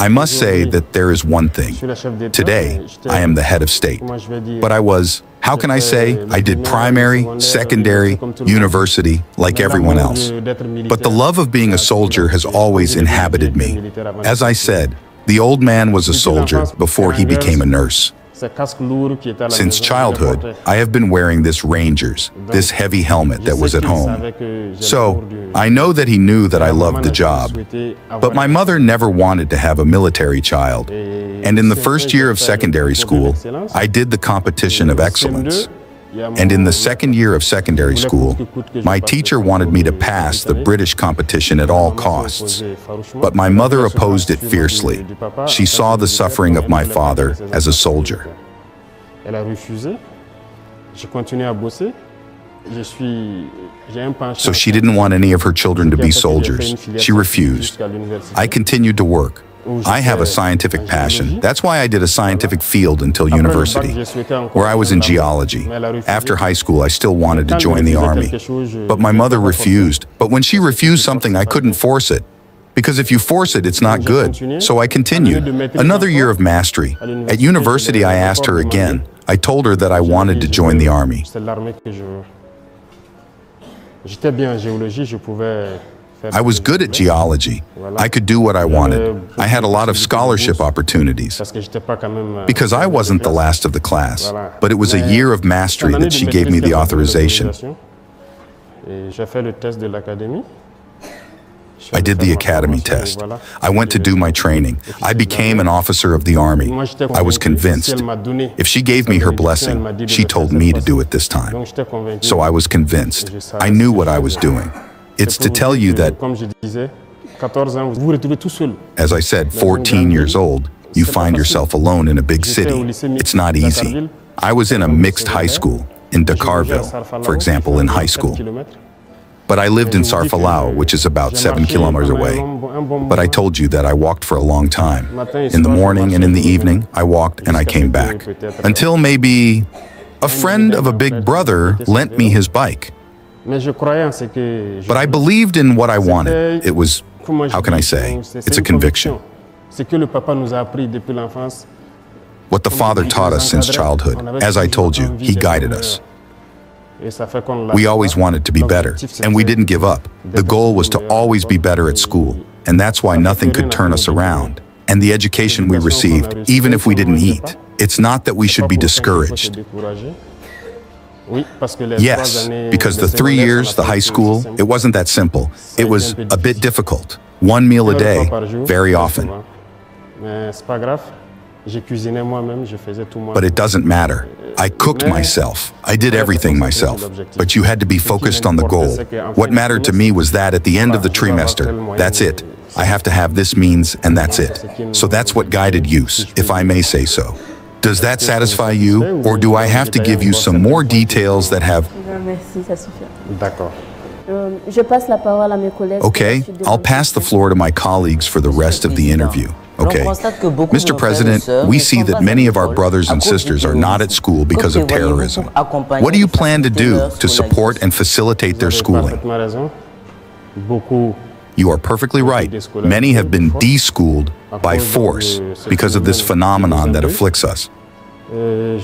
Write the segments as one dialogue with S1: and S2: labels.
S1: I must say that there is one thing. Today, I am the head of state. But I was, how can I say, I did primary, secondary, university, like everyone else. But the love of being a soldier has always inhabited me. As I said, the old man was a soldier before he became a nurse. Since childhood, I have been wearing this Rangers, this heavy helmet that was at home. So, I know that he knew that I loved the job. But my mother never wanted to have a military child. And in the first year of secondary school, I did the competition of excellence. And in the second year of secondary school, my teacher wanted me to pass the British competition at all costs. But my mother opposed it fiercely. She saw the suffering of my father as a soldier. So she didn't want any of her children to be soldiers. She refused. I continued to work. I have a scientific passion. That's why I did a scientific field until university, where I was in geology. After high school, I still wanted to join the army. But my mother refused. But when she refused something, I couldn't force it. Because if you force it, it's not good. So I continued. Another year of mastery. At university, I asked her again. I told her that I wanted to join the army. I was good at geology. I could do what I wanted. I had a lot of scholarship opportunities. Because I wasn't the last of the class, but it was a year of mastery that she gave me the authorization. I did the academy test. I went to do my training. I became an officer of the army. I was convinced. If she gave me her blessing, she told me to do it this time. So I was convinced. I knew what I was doing. It's to tell you that, as I said, 14 years old, you find yourself alone in a big city. It's not easy. I was in a mixed high school, in Dakarville, for example, in high school. But I lived in Sarfalao, which is about 7 kilometers away. But I told you that I walked for a long time. In the morning and in the evening, I walked and I came back. Until maybe a friend of a big brother lent me his bike. But I believed in what I wanted. It was, how can I say, it's a conviction. What the Father taught us since childhood, as I told you, He guided us. We always wanted to be better, and we didn't give up. The goal was to always be better at school, and that's why nothing could turn us around. And the education we received, even if we didn't eat, it's not that we should be discouraged. Yes, because the 3 years, the high school, it wasn't that simple. It was a bit difficult. One meal a day, very often. But it doesn't matter. I cooked myself. I did everything myself. But you had to be focused on the goal. What mattered to me was that at the end of the trimester, that's it. I have to have this means, and that's it. So that's what guided use, if I may say so. Does that satisfy you, or do I have to give you some more details that have... Okay, I'll pass the floor to my colleagues for the rest of the interview. Okay. Mr. President, we see that many of our brothers and sisters are not at school because of terrorism. What do you plan to do to support and facilitate their schooling? You are perfectly right. Many have been de-schooled by force because of this phenomenon that afflicts us. I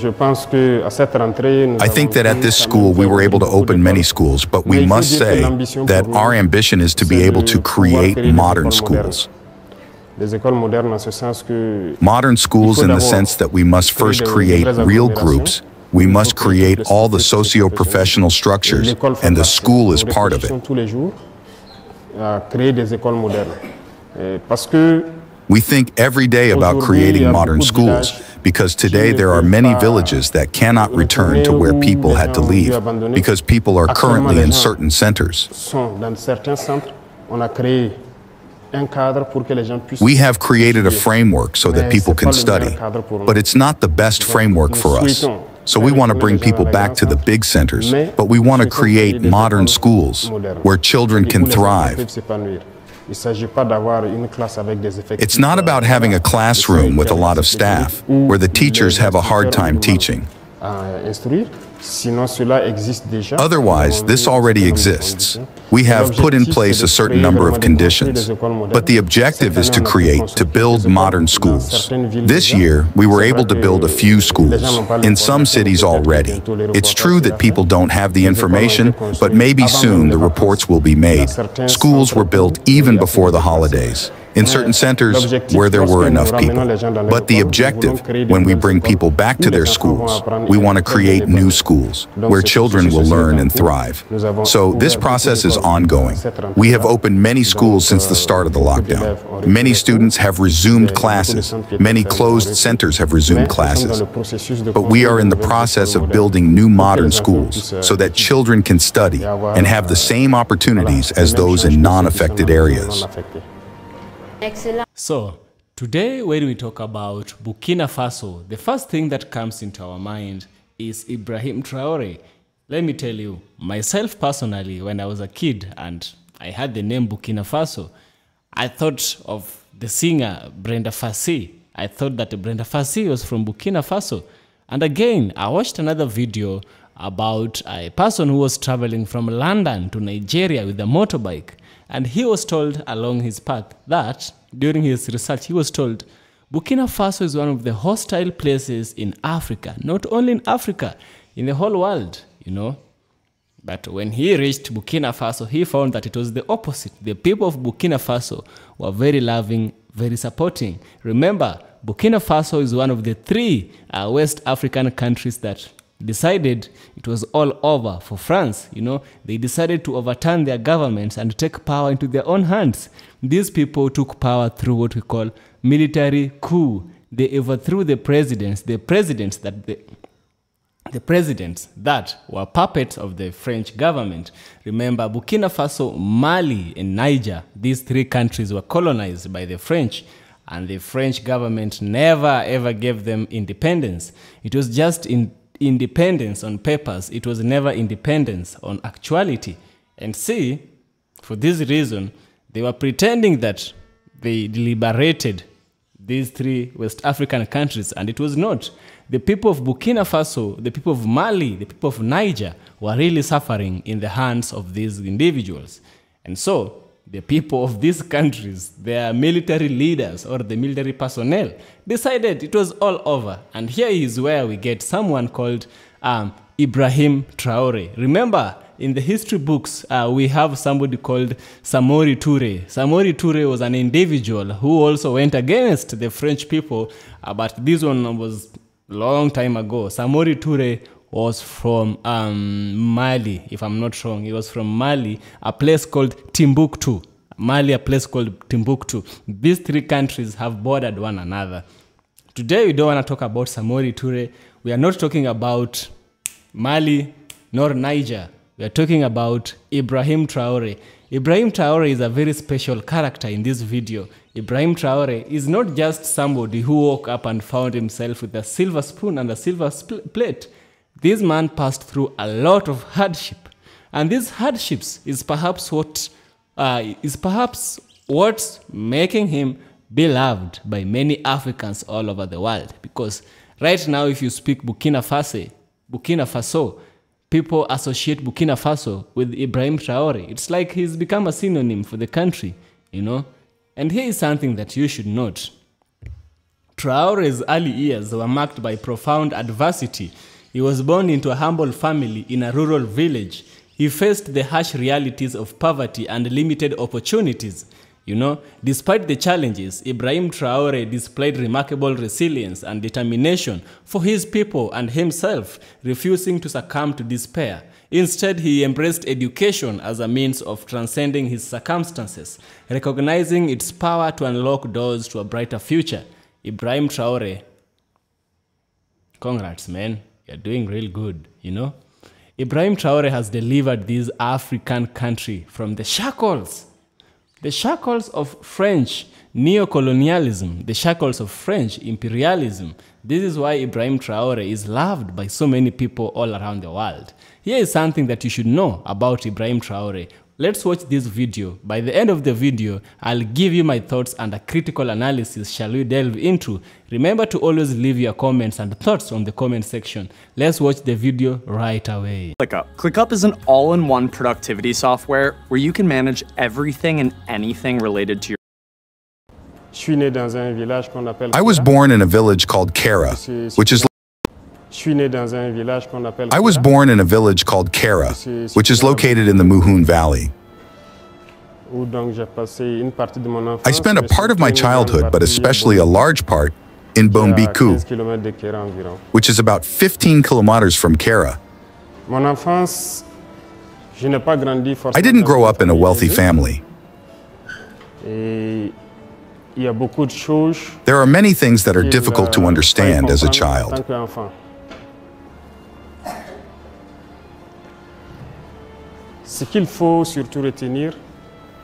S1: think that at this school we were able to open many schools, but we must say that our ambition is to be able to create modern schools. Modern schools in the sense that we must first create real groups, we must create all the socio-professional structures, and the school is part of it. We think every day about creating modern schools, because today there are many villages that cannot return to where people had to leave, because people are currently in certain centers. We have created a framework so that people can study, but it's not the best framework for us. So we want to bring people back to the big centers, but we want to create modern schools where children can thrive. It's not about having a classroom with a lot of staff, where the teachers have a hard time teaching. Otherwise, this already exists. We have put in place a certain number of conditions, but the objective is to build modern schools. This year, we were able to build a few schools, in some cities already. It's true that people don't have the information, but maybe soon the reports will be made. Schools were built even before the holidays, in certain centers where there were enough people. But the objective, when we bring people back to their schools, we want to create new schools where children will learn and thrive. So this process is ongoing. We have opened many schools since the start of the lockdown. Many students have resumed classes. Many closed centers have resumed classes. But we are in the process of building new modern schools so that children can study and have the same opportunities as those in non-affected areas.
S2: So, today when we talk about Burkina Faso, the first thing that comes into our mind is Ibrahim Traore. Let me tell you, myself personally, when I was a kid and I had the name Burkina Faso, I thought of the singer Brenda Fassie. I thought that Brenda Fassie was from Burkina Faso. And again, I watched another video about a person who was traveling from London to Nigeria with a motorbike. And he was told along his path that, during his research, he was told, Burkina Faso is one of the hostile places in Africa. Not only in Africa, in the whole world, you know. But when he reached Burkina Faso, he found that it was the opposite. The people of Burkina Faso were very loving, very supporting. Remember, Burkina Faso is one of the three West African countries that decided it was all over for France. You know, they decided to overturn their governments and take power into their own hands. These people took power through what we call military coup. They overthrew the presidents that were puppets of the French government. Remember, Burkina Faso, Mali, and Niger, these three countries were colonized by the French, and the French government never ever gave them independence. It was just independence on papers. It was never independence on actuality. And see, for this reason, they were pretending that they liberated these three West African countries, and it was not. The people of Burkina Faso, the people of Mali, the people of Niger were really suffering in the hands of these individuals. And so, the people of these countries, their military leaders or the military personnel, decided it was all over. And here is where we get someone called Ibrahim Traore. Remember, in the history books, we have somebody called Samori Toure. Samori Toure was an individual who also went against the French people, but this one was a long time ago. Samori Toure was from Mali, if I'm not wrong. He was from Mali, a place called Timbuktu. Mali, a place called Timbuktu. These three countries have bordered one another. Today, we don't want to talk about Samori Toure. We are not talking about Mali nor Niger. We are talking about Ibrahim Traore. Ibrahim Traore is a very special character in this video. Ibrahim Traore is not just somebody who woke up and found himself with a silver spoon and a silver plate. This man passed through a lot of hardship, and these hardships is perhaps what's making him beloved by many Africans all over the world. Because right now, if you speak Burkina Faso, people associate Burkina Faso with Ibrahim Traore. It's like he's become a synonym for the country, you know. And here is something that you should note. Traore's early years were marked by profound adversity. He was born into a humble family in a rural village. He faced the harsh realities of poverty and limited opportunities. You know, despite the challenges, Ibrahim Traore displayed remarkable resilience and determination for his people and himself, refusing to succumb to despair. Instead, he embraced education as a means of transcending his circumstances, recognizing its power to unlock doors to a brighter future. Ibrahim Traore, congrats, man. You're doing real good, you know. Ibrahim Traore has delivered this African country from the shackles of French neocolonialism, the shackles of French imperialism. This is why Ibrahim Traore is loved by so many people all around the world. Here is something that you should know about Ibrahim Traore. Let's watch this video. By the end of the video, I'll give you my thoughts and a critical analysis shall we delve into. Remember to always leave your comments and thoughts on the comment section. Let's watch the video right away.
S3: ClickUp. ClickUp is an all-in-one productivity software where you can manage everything and anything related to your.
S1: I was born in a village called Kara, which is located in the Muhun Valley. I spent a part of my childhood, but especially a large part, in Bombiku, which is about 15 kilometers from Kara. I didn't grow up in a wealthy family. There are many things that are difficult to understand as a child.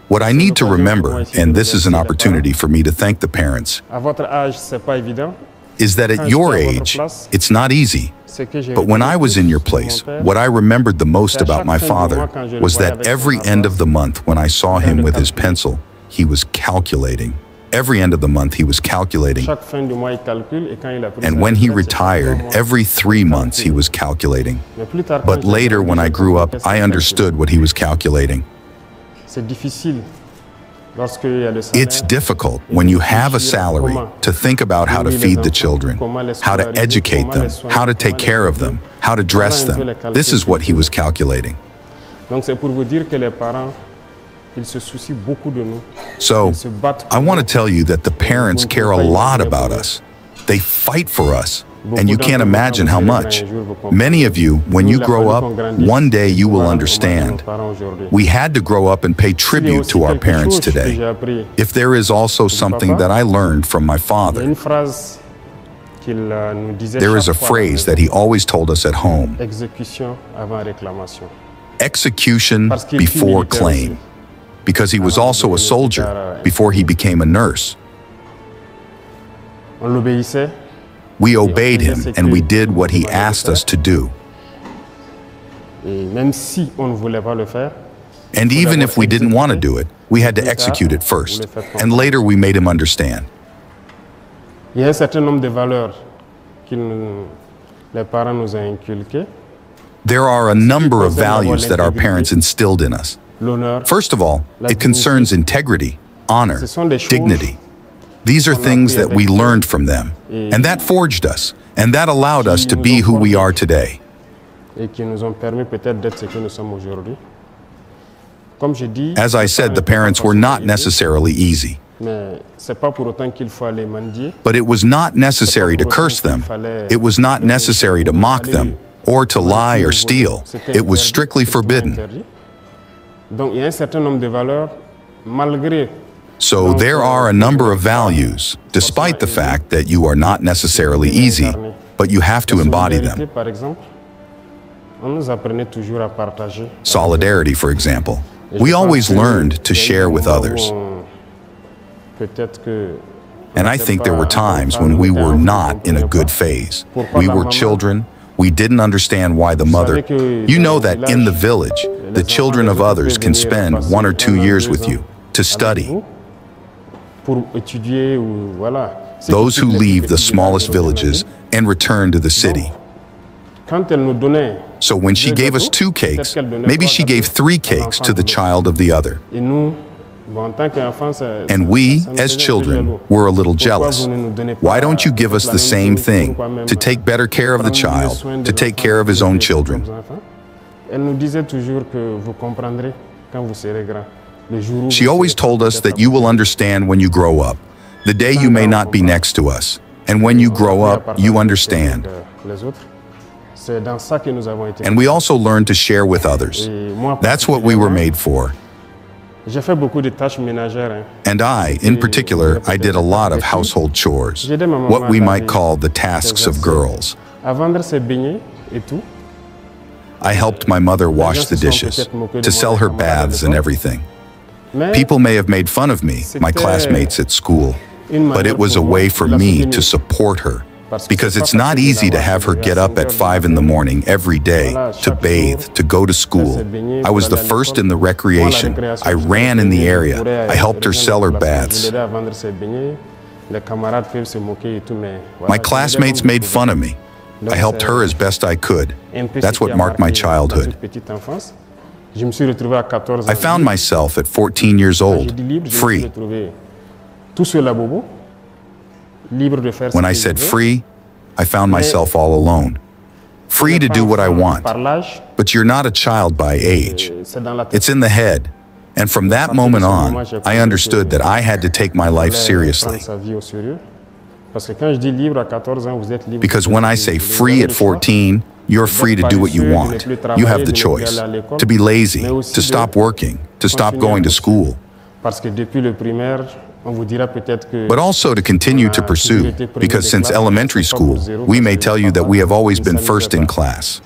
S1: What I need to remember, and this is an opportunity for me to thank the parents, is that at your age, it's not easy. But when I was in your place, what I remembered the most about my father was that every end of the month when I saw him with his pencil, he was calculating. Every end of the month he was calculating. And when he retired, every 3 months he was calculating. But later when I grew up, I understood what he was calculating. It's difficult when you have a salary to think about how to feed the children, how to educate them, how to take care of them, how to dress them. This is what he was calculating. So, I want to tell you that the parents care a lot about us. They fight for us, and you can't imagine how much. Many of you, when you grow up, one day you will understand. We had to grow up and pay tribute to our parents today. If there is also something that I learned from my father, there is a phrase that he always told us at home: execution before claim. Because he was also a soldier before he became a nurse. We obeyed him and we did what he asked us to do. And even if we didn't want to do it, we had to execute it first. And later we made him understand. There are a number of values that our parents instilled in us. First of all, it concerns integrity, honor, dignity. These are things that we learned from them, and that forged us, and that allowed us to be who we are today. As I said, the parents were not necessarily easy. But it was not necessary to curse them. It was not necessary to mock them, or to lie or steal. It was strictly forbidden. So there are a number of values, despite the fact that you are not necessarily easy, but you have to embody them. Solidarity, for example. We always learned to share with others. And I think there were times when we were not in a good phase. We were children. We didn't understand why the mother. You know that in the village, the children of others can spend 1 or 2 years with you to study. Those who leave the smallest villages and return to the city. So when she gave us 2 cakes, maybe she gave 3 cakes to the child of the other. And we, as children, were a little jealous. Why don't you give us the same thing, to take better care of the child, to take care of his own children? She always told us that you will understand when you grow up, the day you may not be next to us. And when you grow up, you understand. And we also learned to share with others. That's what we were made for. And I, in particular, I did a lot of household chores, what we might call the tasks of girls. I helped my mother wash the dishes, to sell her baths and everything. People may have made fun of me, my classmates at school, but it was a way for me to support her, because it's not easy to have her get up at 5 in the morning every day to bathe, to go to school. I was the first in the recreation. I ran in the area. I helped her sell her baths. My classmates made fun of me. I helped her as best I could. That's what marked my childhood. I found myself at 14 years old, free. When I said free, I found myself all alone. Free to do what I want, but you're not a child by age. It's in the head. And from that moment on, I understood that I had to take my life seriously. Because when I say free at 14, you're free to do what you want. You have the choice to be lazy, to stop working, to stop going to school, but also to continue to pursue, because since elementary school, we may tell you that we have always been first in class.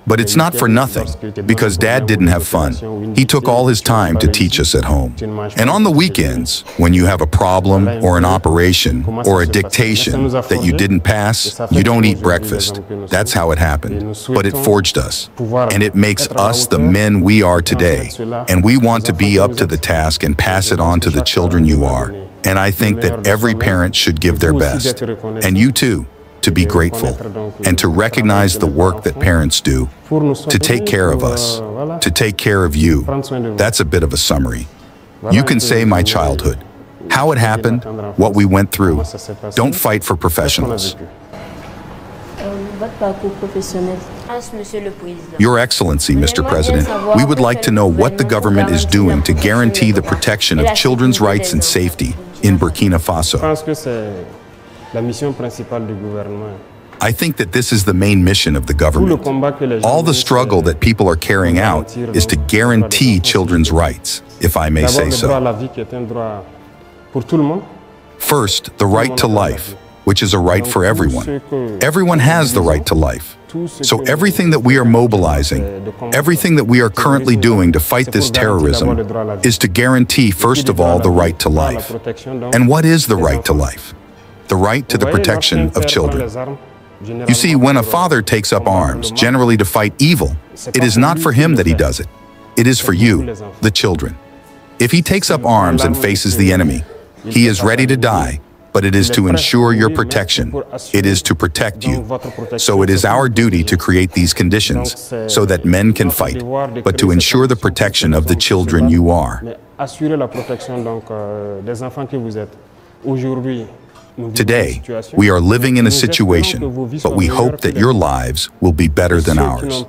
S1: But it's not for nothing, because Dad didn't have fun. He took all his time to teach us at home. And on the weekends, when you have a problem or an operation or a dictation that you didn't pass, you don't eat breakfast. That's how it happened. But it forged us, and it makes us the men we are today. And we want to be up to the task and pass it on to the children you are. And I think that every parent should give their best, and you too, to be grateful and to recognize the work that parents do, to take care of us, to take care of you. That's a bit of a summary. You can say my childhood, how it happened, what we went through. Don't fight for professionals. Your Excellency, Mr. President, we would like to know what the government is doing to guarantee the protection of children's rights and safety in Burkina Faso. I think that this is the main mission of the government. All the struggle that people are carrying out is to guarantee children's rights, if I may say so. First, the right to life, which is a right for everyone. Everyone has the right to life. So everything that we are mobilizing, everything that we are currently doing to fight this terrorism is to guarantee, first of all, the right to life. And what is the right to life? The right to the protection of children. You see, when a father takes up arms, generally to fight evil, it is not for him that he does it. It is for you, the children. If he takes up arms and faces the enemy, he is ready to die, but it is to ensure your protection. It is to protect you. So it is our duty to create these conditions so that men can fight, but to ensure the protection of the children you are. Today, we are living in a situation, but we hope that your lives will be better than ours.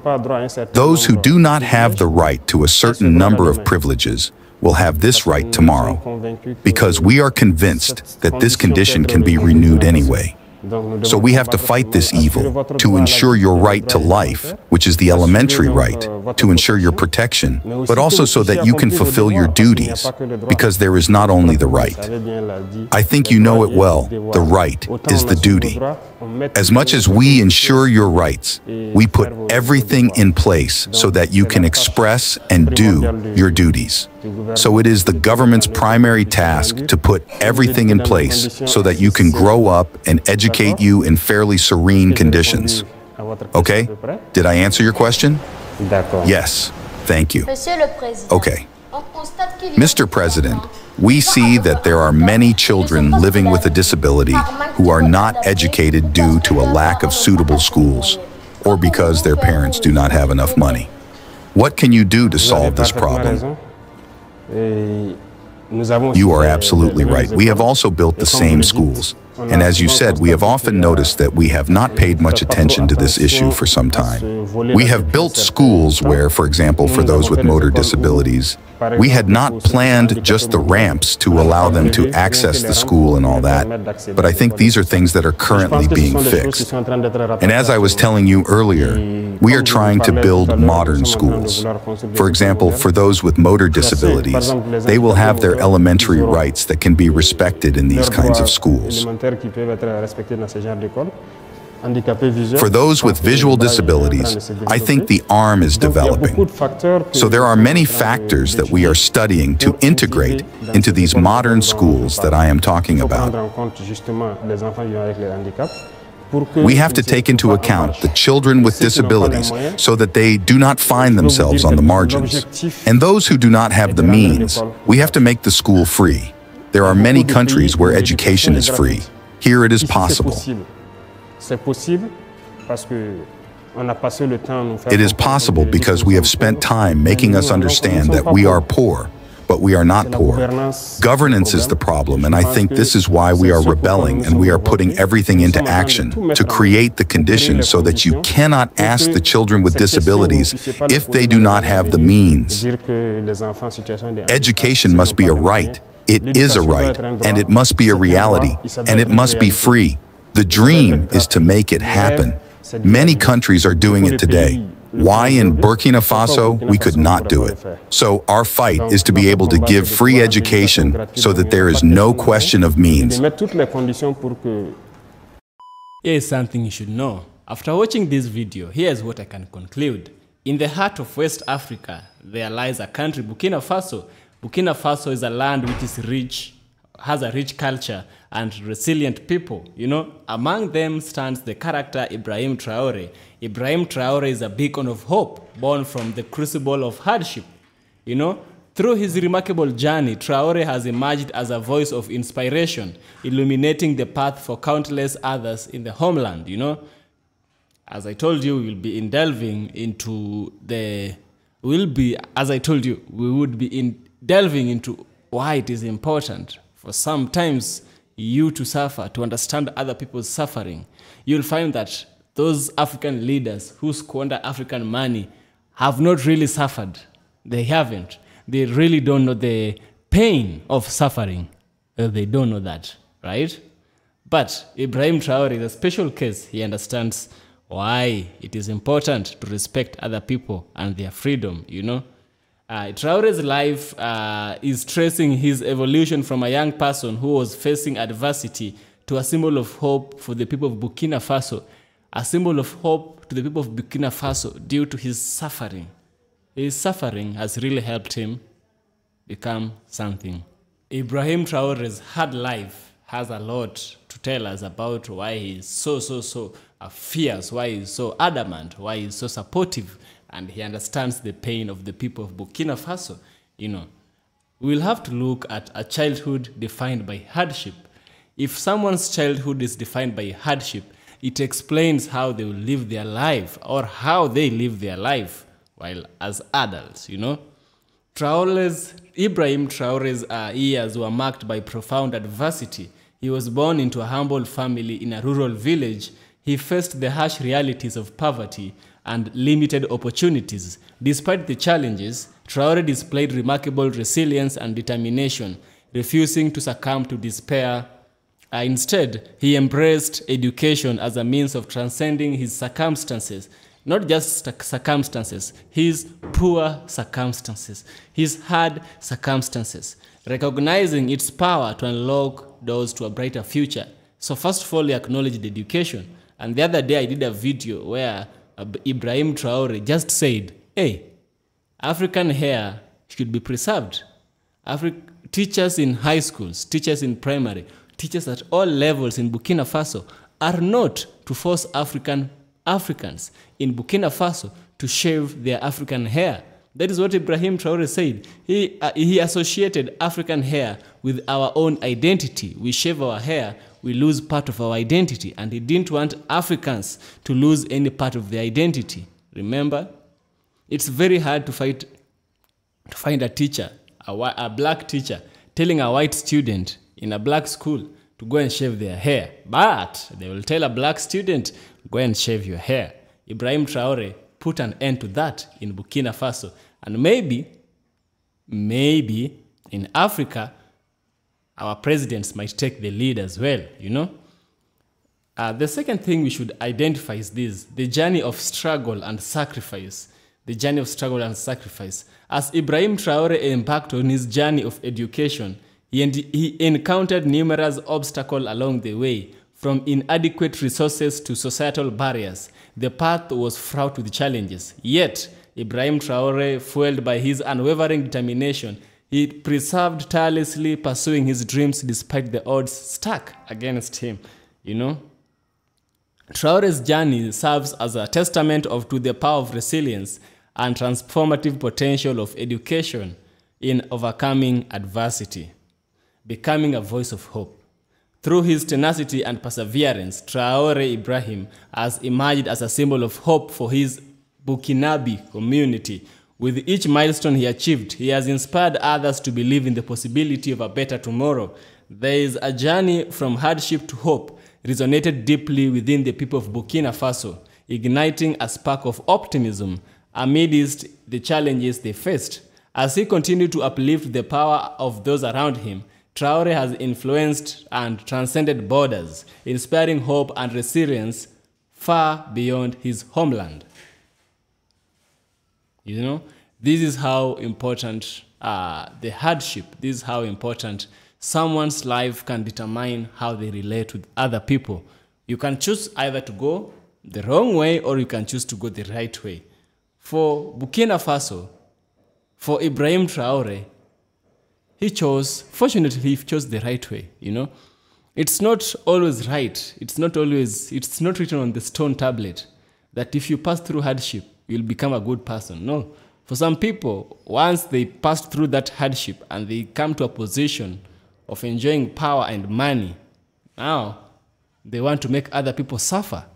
S1: Those who do not have the right to a certain number of privileges will have this right tomorrow, because we are convinced that this condition can be renewed anyway. So we have to fight this evil to ensure your right to life, which is the elementary right, to ensure your protection, but also so that you can fulfill your duties, because there is not only the right. I think you know it well, the right is the duty. As much as we ensure your rights, we put everything in place so that you can express and do your duties. So it is the government's primary task to put everything in place so that you can grow up and educate you in fairly serene conditions. Okay? Did I answer your question? Yes. Thank you. Okay. Mr. President, we see that there are many children living with a disability who are not educated due to a lack of suitable schools or because their parents do not have enough money. What can you do to solve this problem? You are absolutely right. We have also built the same schools. And as you said, we have often noticed that we have not paid much attention to this issue for some time. We have built schools where, for example, for those with motor disabilities, we had not planned just the ramps to allow them to access the school and all that, but I think these are things that are currently being fixed. And as I was telling you earlier, we are trying to build modern schools. For example, for those with motor disabilities, they will have their elementary rights that can be respected in these kinds of schools. For those with visual disabilities, I think the arm is developing. So there are many factors that we are studying to integrate into these modern schools that I am talking about. We have to take into account the children with disabilities so that they do not find themselves on the margins. And those who do not have the means, we have to make the school free. There are many countries where education is free. Here it is possible. It is possible because we have spent time making us understand that we are poor, but we are not poor. Governance is the problem, and I think this is why we are rebelling and we are putting everything into action to create the conditions so that you cannot ask the children with disabilities if they do not have the means. Education must be a right. It is a right, and it must be a reality, and it must be free. The dream is to make it happen. Many countries are doing it today. Why in Burkina Faso we could not do it? So our fight is to be able to give free education so that there is no question of means.
S2: Here's something you should know. After watching this video, here's what I can conclude. In the heart of West Africa, there lies a country, Burkina Faso. Burkina Faso is a land which is rich, has a rich culture and resilient people. You know, among them stands the character Ibrahim Traore. Ibrahim Traore is a beacon of hope, born from the crucible of hardship. You know, through his remarkable journey, Traore has emerged as a voice of inspiration, illuminating the path for countless others in the homeland. You know, as I told you, we'll be delving into delving into why it is important for sometimes you to suffer, to understand other people's suffering. You'll find that those African leaders who squander African money have not really suffered. They haven't. They really don't know the pain of suffering. They don't know that, right? But Ibrahim Traore is a special case. He understands why it is important to respect other people and their freedom, you know. Traore's life is tracing his evolution from a young person who was facing adversity to a symbol of hope for the people of Burkina Faso, a symbol of hope to the people of Burkina Faso due to his suffering. His suffering has really helped him become something. Ibrahim Traore's hard life has a lot to tell us about why he is so fierce, why he is so adamant, why he is so supportive, and he understands the pain of the people of Burkina Faso. You know, we'll have to look at a childhood defined by hardship. If someone's childhood is defined by hardship, it explains how they will live their life or how they live their life while as adults, you know. Ibrahim Traore's years were marked by profound adversity. He was born into a humble family in a rural village. He faced the harsh realities of poverty and limited opportunities. Despite the challenges, Traore displayed remarkable resilience and determination, refusing to succumb to despair. Instead, he embraced education as a means of transcending his circumstances, not just circumstances, his poor circumstances, his hard circumstances, recognizing its power to unlock doors to a brighter future. So first of all, he acknowledged education. And the other day I did a video where Ibrahim Traore just said, hey, African hair should be preserved. Teachers in high schools, teachers in primary, teachers at all levels in Burkina Faso are not to force Africans in Burkina Faso to shave their African hair. That is what Ibrahim Traore said. He associated African hair with our own identity. We shave our hair, we lose part of our identity, and he didn't want Africans to lose any part of their identity. Remember? It's very hard to find a teacher, a black teacher, telling a white student in a black school to go and shave their hair. But they will tell a black student, go and shave your hair. Ibrahim Traore put an end to that in Burkina Faso. And maybe in Africa, our presidents might take the lead as well, you know. The second thing we should identify is this: the journey of struggle and sacrifice. The journey of struggle and sacrifice. As Ibrahim Traore embarked on his journey of education, he encountered numerous obstacles along the way. From inadequate resources to societal barriers, the path was fraught with challenges. Yet, Ibrahim Traore, fueled by his unwavering determination, he persevered tirelessly, pursuing his dreams despite the odds stacked against him. You know, Traore's journey serves as a testament to the power of resilience and transformative potential of education in overcoming adversity, becoming a voice of hope. Through his tenacity and perseverance, Traore Ibrahim has emerged as a symbol of hope for his Burkinabe community. With each milestone he achieved, he has inspired others to believe in the possibility of a better tomorrow. There is a journey from hardship to hope resonated deeply within the people of Burkina Faso, igniting a spark of optimism amidst the challenges they faced. As he continued to uplift the power of those around him, Traore has influenced and transcended borders, inspiring hope and resilience far beyond his homeland. You know, this is how important the hardship, this is how important someone's life can determine how they relate with other people. You can choose either to go the wrong way or you can choose to go the right way. For Burkina Faso, for Ibrahim Traore, fortunately, he chose the right way, you know. It's not always right. It's not written on the stone tablet that if you pass through hardship, you'll become a good person. No. For some people, once they pass through that hardship and they come to a position of enjoying power and money, now they want to make other people suffer.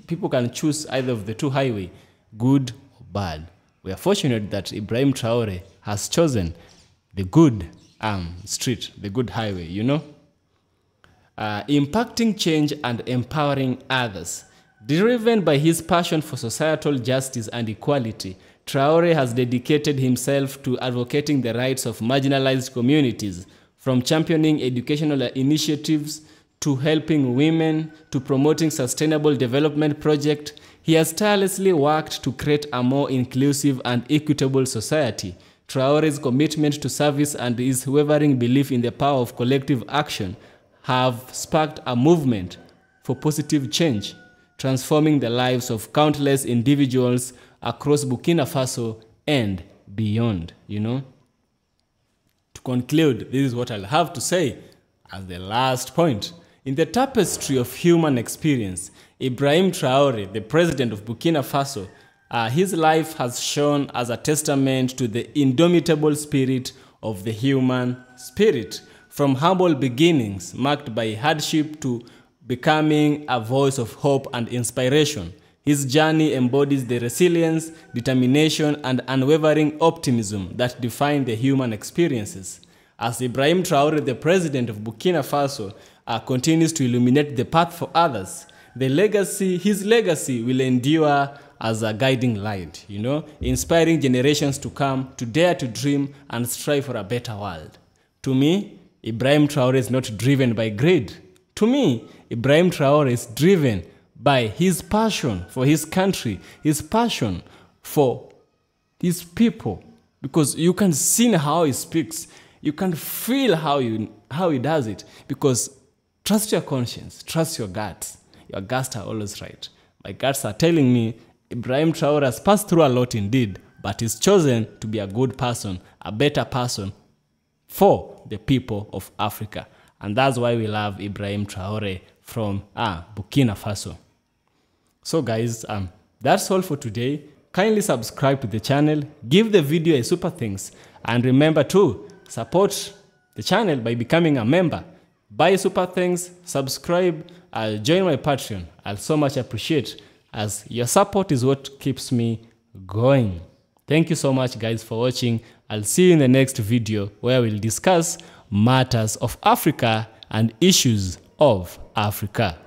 S2: People can choose either of the two highways, good or bad. We are fortunate that Ibrahim Traore has chosen the good street, the good highway, you know. Impacting change and empowering others. Driven by his passion for societal justice and equality, Traore has dedicated himself to advocating the rights of marginalized communities, from championing educational initiatives to helping women to promoting sustainable development projects. He has tirelessly worked to create a more inclusive and equitable society. Traore's commitment to service and his unwavering belief in the power of collective action have sparked a movement for positive change, transforming the lives of countless individuals across Burkina Faso and beyond, you know. To conclude, this is what I'll have to say as the last point. In the tapestry of human experience, Ibrahim Traore, the president of Burkina Faso, his life has shown as a testament to the indomitable spirit of the human spirit. From humble beginnings marked by hardship to becoming a voice of hope and inspiration, his journey embodies the resilience, determination, and unwavering optimism that define the human experiences. As Ibrahim Traore, the president of Burkina Faso, continues to illuminate the path for others, his legacy will endure as a guiding light, you know, inspiring generations to come to dare to dream and strive for a better world. To me, Ibrahim Traore is not driven by greed. To me, Ibrahim Traore is driven by his passion for his country, his passion for his people. Because you can see how he speaks, you can feel how he does it. Because trust your conscience, trust your guts. Your guts are always right. My guts are telling me Ibrahim Traore has passed through a lot indeed, but he's chosen to be a good person, a better person for the people of Africa. And that's why we love Ibrahim Traore from Burkina Faso. So guys, that's all for today. Kindly subscribe to the channel, give the video a super thanks, and remember to support the channel by becoming a member. Buy super thanks, subscribe, join my Patreon. I'll so much appreciate, as your support is what keeps me going. Thank you so much guys for watching. I'll see you in the next video where we'll discuss matters of Africa and issues of Africa.